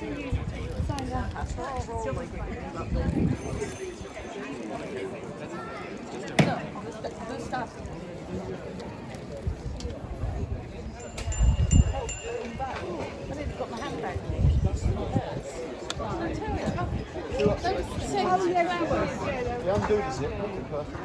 Yeah, I'm doing the zip. Okay, perfect.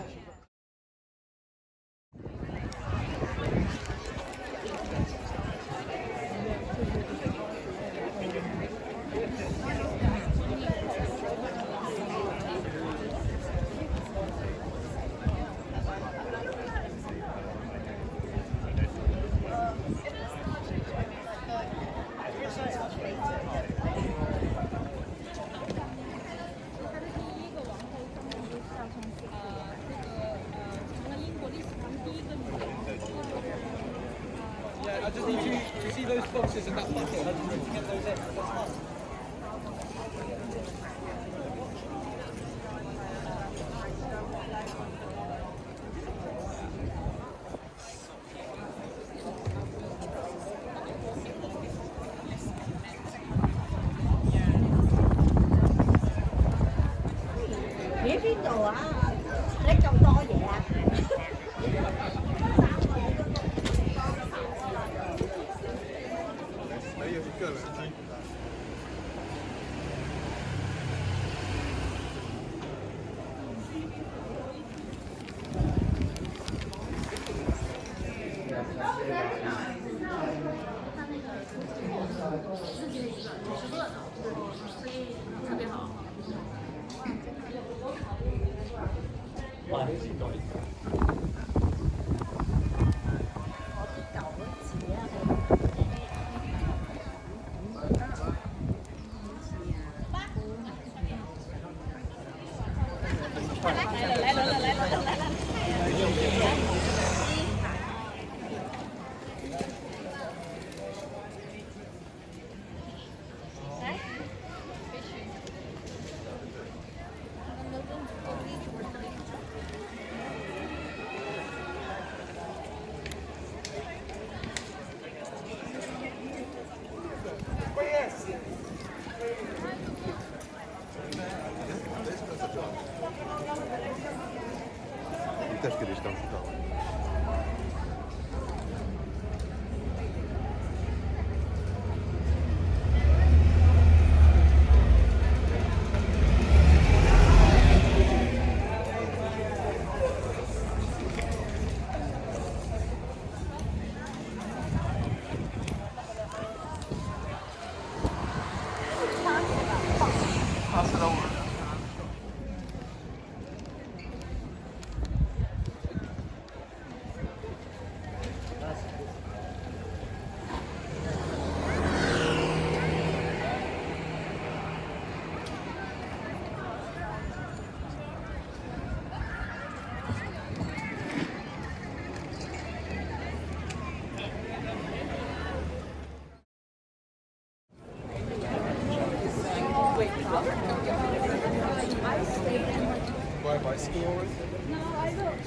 I just need you to see those boxes in that bucket. I just need to get those in. Biết biết đồ á, lấy trong to vậy à. Mitäs kirjasta on sitä? By bicycle already? No, I looked.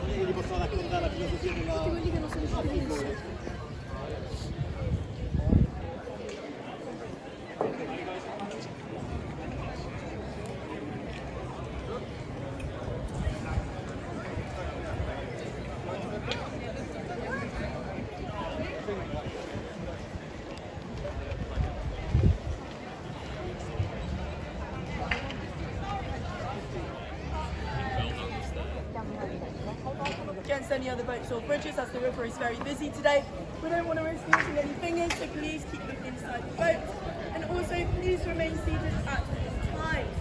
Gli posso raccontare la filosofia della... Tutti quelli che non sono felici. Against any other boats or bridges, as the river is very busy today. We don't want to risk losing any fingers, so please keep them inside the boat. And also, please remain seated at all times.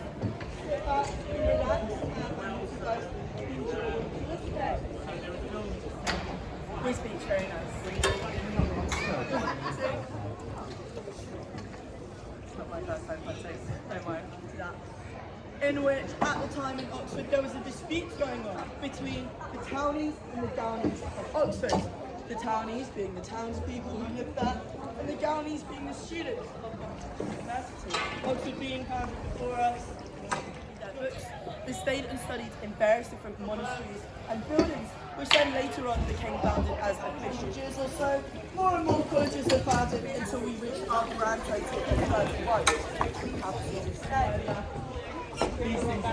Sit back, relax, and enjoy the day. Free speech, very nice. It's not my first time hunting, don't worry to that. In which, at the time in Oxford, there was a dispute going on between the townies and the Downies of Oxford. The townies being the townspeople who lived there, and the Now these being the students of Oxford University. Oxford being founded before us. Their books. They stayed and studied in various different monasteries and buildings, which then later on became founded as official years or so. More and more colleges were founded until we reached our grand total of 31, which we have seen today. These things.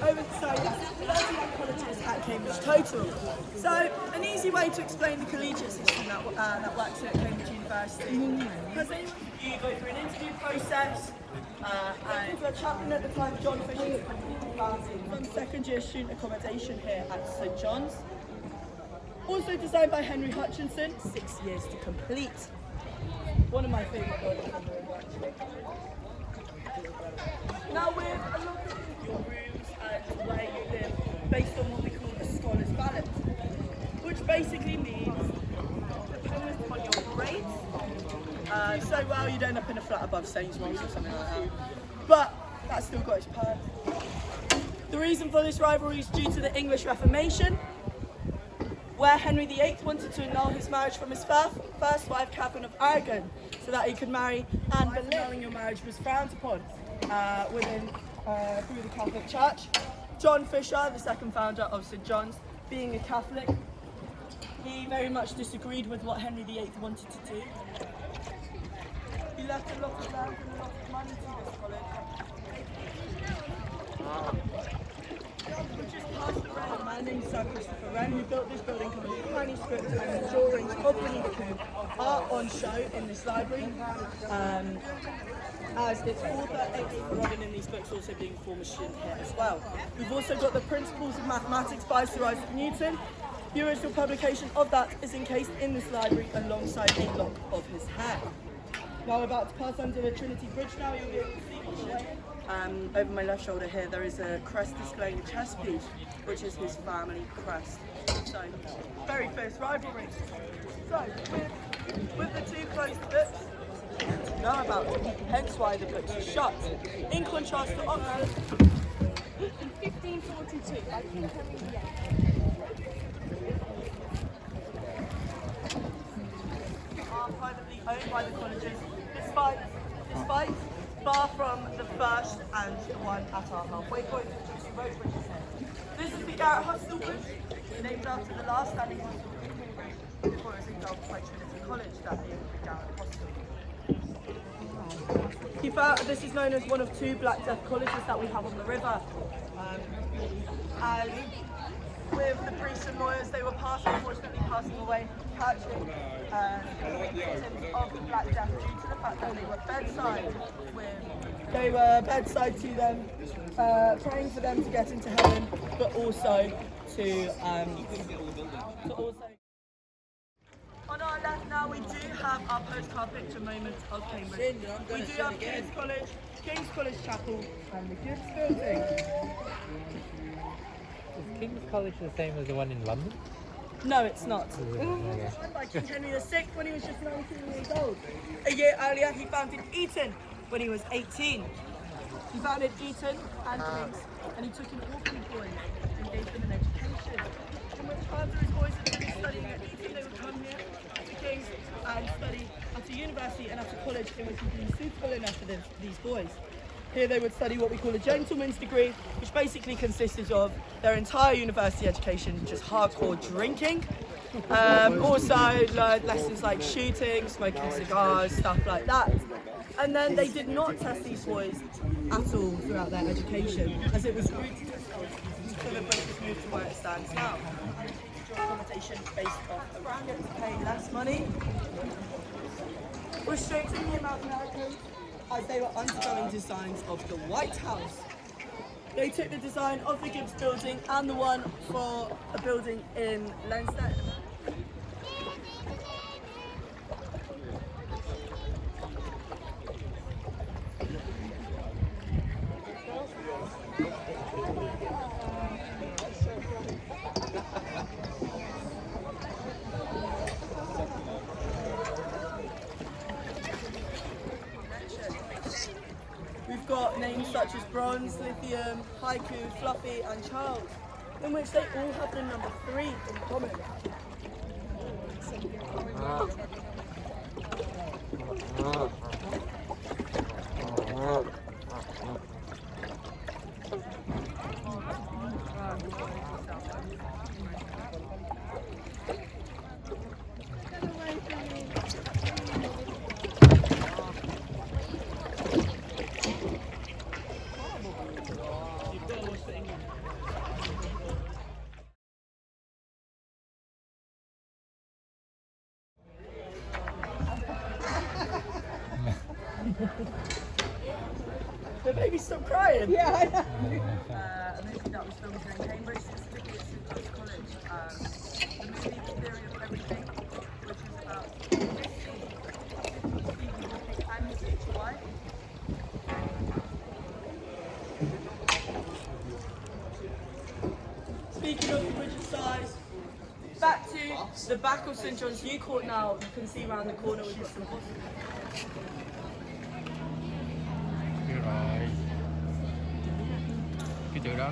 Over the side, 31 colleges at Cambridge total. So, an easy way to explain the collegiate system that works here at Cambridge University. Because you go through an interview process, and the chaplain at the time, John Fisher, from second year student accommodation here at St John's. Also designed by Henry Hutchinson, 6 years to complete. One of my favourite buildings in the room, actually. Now with a lot of your rooms and where you live based on what we call a scholar's balance, which basically means dependent on your grades. So well you'd end up in a flat above Sainsbury's or something like that. But that's still got its perks. The reason for this rivalry is due to the English Reformation, where Henry VIII wanted to annul his marriage from his first wife, Catherine of Aragon, so that he could marry Anne Boleyn. Annulling your marriage was frowned upon through the Catholic Church. John Fisher, the second founder of St John's, being a Catholic, he very much disagreed with what Henry VIII wanted to do. He left a lot of land and a lot of money to this college. Which is passed around a man named Sir Christopher Wren, who built this building covered with manuscripts and the drawings of Winnie the Pooh are on show in this library. As its author, Robin in these books, also being a former student here as well. We've also got the Principles of Mathematics by Sir Isaac Newton. The original publication of that is encased in this library alongside a lock of his hair. Now we're about to pass under the Trinity Bridge now. You'll be able to see over my left shoulder here there is a crest displaying a chess piece, which is his family crest. So, very fierce rivalry. So, with the two closed books, know about it, hence why the books are shut. In contrast to Oxford, In 1542, by King Henry VIII. are privately owned by the colleges, despite far from the first and the one at our halfway point, which is Road Bridges here. This is the Garrett Hostel Bridge, named after the last standing hostel before it was engulfed by Trinity College, that being the Garrett Hostel. This is known as one of two Black Death colleges that we have on the river. And with the priests and lawyers, they were unfortunately passing away, catching victims of the Black Death due to the fact that they were bedside to them, praying for them to get into heaven, but also to On our left now, we do have our postcard picture moment of Cambridge. We do have King's College Chapel, and the Gibbs Building. Is King's College the same as the one in London? No, it's not. Okay. By King Henry VI when he was just 19 years old. A year earlier, he founded Eton when he was 18. He founded Eton and King's, and he took in orphan boys and gave them an education. And when after his boys had finished studying at Eton, they would come here to King's and study at a university and at a college in which would be suitable enough for these boys. Here they would study what we call a gentleman's degree, which basically consisted of their entire university education, just hardcore drinking. Also lessons like shooting, smoking cigars, stuff like that. And then they did not test these boys at all throughout their education, as it was rooted until the British moved to where it stands now. Accommodation based off around it to pay less money, restricting the amount of Americans as they were undergoing designs of the White House. They took the design of the Gibbs Building and the one for a building in Leinster. got names such as Bronze, Lithium, Haiku, Fluffy and Charles, in which they all have the number 3 in common. The baby stopped crying. Yeah, I know. A movie that was filmed in Cambridge, specifically at St John's College. The movie Theory of Everything, which is about Stephen Hawking and his future wife. Speaking of the bridge of size, back to the back of St John's New Court now. You can see round the corner with Mr. Hospital. Rồi. Cái chữ đó.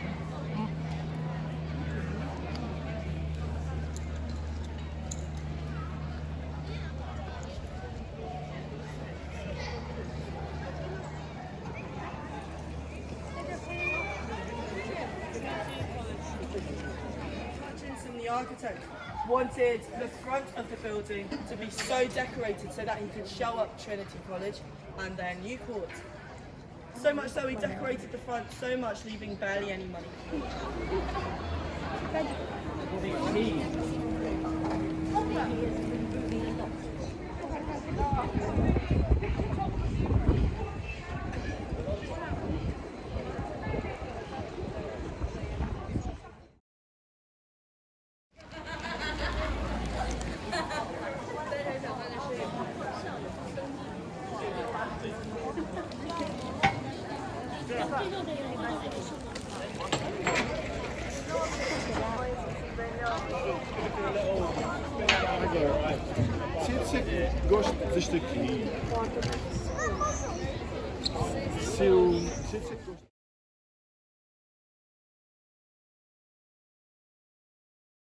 Hutchinson, the architect, wanted the front of the building to be so decorated so that he could show up Trinity College and their New Court. So much so he decorated the front so much, leaving barely any money. Zit gość ze sztyki. Zit